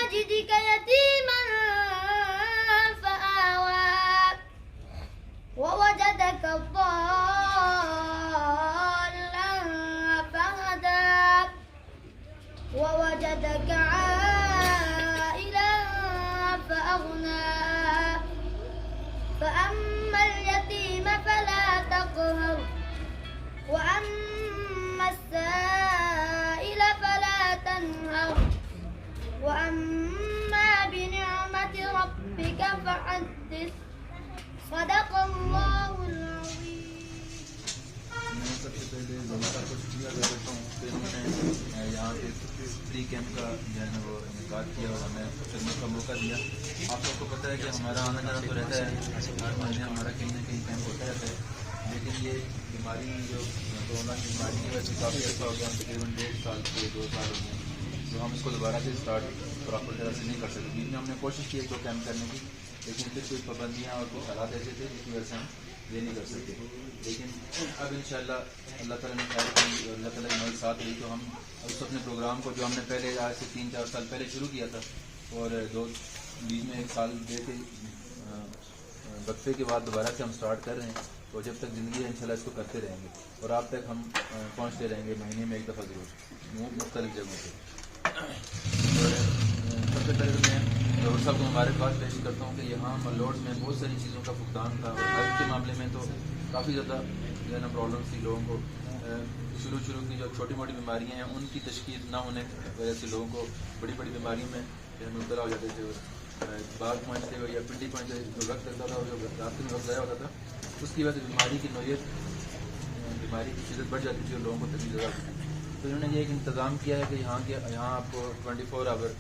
يجدك يتيما فآوى ووجدك ضالا فهدى ووجدك عائلا فأغنى فأما اليتيم فلا تقهر وأما السائل فلا تنهر وأما بنعمة ربك فحدث صدق الله العظيم। मैं सबसे पहले ज़माना को शुक्रिया अदा करता हूँ कि इन्होंने यहाँ पे फ्री कैंप का जो है ना वो इनकार किया और हमें चलने का मौका दिया। आप सबको पता है कि हमारा आना जाना तो रहता है, हर महीने हमारा कहीं ना कहीं कैंप होता रहता है, लेकिन ये बीमारी जो कोरोना की बीमारी की वजह से काफ़ी अर्सा हो गया, तकरीबन 1.5 साल से 2 साल हो गए, तो हम इसको दोबारा से स्टार्ट प्रॉपर तरह से नहीं कर सकते। बीच में हमने कोशिश की 1-2 कैंप करने की, लेकिन फिर कुछ पाबंदियाँ और कुछ हालात ऐसे थे जिसकी वजह से हम ये नहीं कर सकते। लेकिन अब इंशाल्लाह अल्लाह ताला ने ख्याल की और अल्लाह ताला की मदद साथ रही तो हम उस अपने प्रोग्राम को जो हमने पहले आज से 3-4 साल पहले शुरू किया था और बीच में 1 साल दे के वक्फे के बाद दोबारा से हम स्टार्ट कर रहे हैं, तो जब तक ज़िंदगी है इंशाल्लाह इसको करते रहेंगे और आप तक हम पहुँचते रहेंगे महीने में 1 दफ़ा ज़रूर मुख्तलिफ जगहों पर। सबसे पहले तो मैं डॉक्टर साहब को मुबारकबाद पेश करता हूँ कि यहाँ मलोड्स में बहुत सारी चीज़ों का भुगतान था। हेल्थ के मामले में तो काफ़ी ज़्यादा जो है ना प्रॉब्लम्स थी लोगों को। शुरू की जो छोटी मोटी बीमारियाँ हैं उनकी तशख़ीस ना होने की वजह से लोगों को बड़ी बड़ी बीमारियों में मुब्तला हो जाते थे, बाग पहुँचते हुए या पिंडी पहुँचते जो वक्त लगता था और जो रास्ते में वक्त ज़ाया होता था, उसकी वजह से बीमारी की नोयत बीमारी की शिद्दत बढ़ जाती थी और लोगों को तकलीफ ज़्यादा होती थी। तो इन्होंने ये एक इंतज़ाम किया है कि यहाँ आपको 24 आवर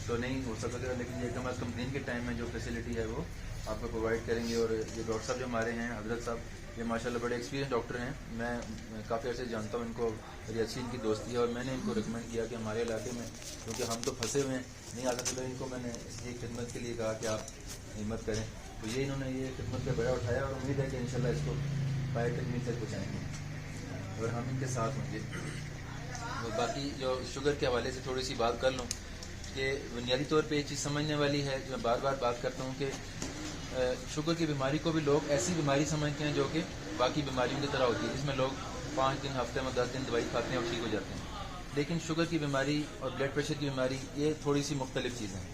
तो नहीं हो सकेगा, लेकिन ये कम अज़ कम दिन के टाइम में जो फैसिलिटी है वो आपको प्रोवाइड करेंगे। और ये डॉक्टर साहब जो हमारे हैं हजरत साहब, ये माशाल्लाह बड़े एक्सपीरियंस डॉक्टर हैं, मैं काफ़ी अर्से जानता हूँ इनको, मेरी अच्छी इनकी दोस्ती है और मैंने इनको रिकमेंड किया कि हमारे इलाके में क्योंकि हम तो फंसे हुए हैं नहीं आ सकते, तो इनको मैंने इसलिए खिदमत के लिए कहा कि आप हिम्मत करें, तो ये इन्होंने ये खिदमत का बड़ा उठाया और उम्मीद है कि इंशाल्लाह इसको पाए तकमील तक पहुँचाएँगे और हम इनके साथ होंगे। तो बाकी जो शुगर के हवाले से थोड़ी सी बात कर लूँ कि बुनियादी तौर पे एक चीज़ समझने वाली है, जो मैं बार बार बात करता हूँ कि शुगर की बीमारी को भी लोग ऐसी बीमारी समझते हैं जो कि बाकी बीमारियों की तरह होती है, जिसमें लोग 5 दिन हफ्ते में 10 दिन दवाई खाते हैं और ठीक हो जाते हैं। लेकिन शुगर की बीमारी और ब्लड प्रेशर की बीमारी ये थोड़ी सी मुख्तलिफ चीज़ें हैं।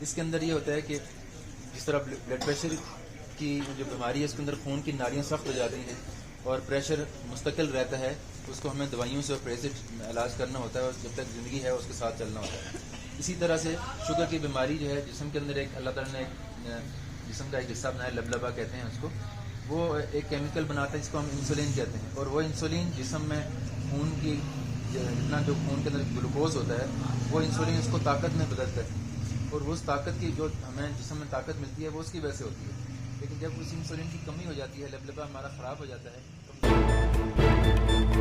इसके अंदर ये होता है कि जिस तरह ब्लड प्रेशर की जो बीमारी है इसके अंदर खून की नालियाँ सख्त हो जाती हैं और प्रेशर मुस्तकिल रहता है, उसको हमें दवाइयों से और प्रेशर इलाज करना होता है और जब तक ज़िंदगी है उसके साथ चलना होता है। इसी तरह से शुगर की बीमारी जो है जिस्म के अंदर एक अल्लाह ताला ने एक जिस्म का एक हिस्सा बनाया, लबलबा कहते हैं उसको, वो एक केमिकल बनाता है जिसको हम इंसुलिन कहते हैं और वो इंसुलिन जिस्म में खून की जितना जो खून के अंदर ग्लूकोज होता है वो इंसुलिन इसको ताकत में बदलता है और उस ताकत की जो हमें जिस्म में ताकत मिलती है वो उसकी वजह से होती है। लेकिन जब उस इंसुलिन की कमी हो जाती है, लबलबा हमारा ख़राब हो जाता है तो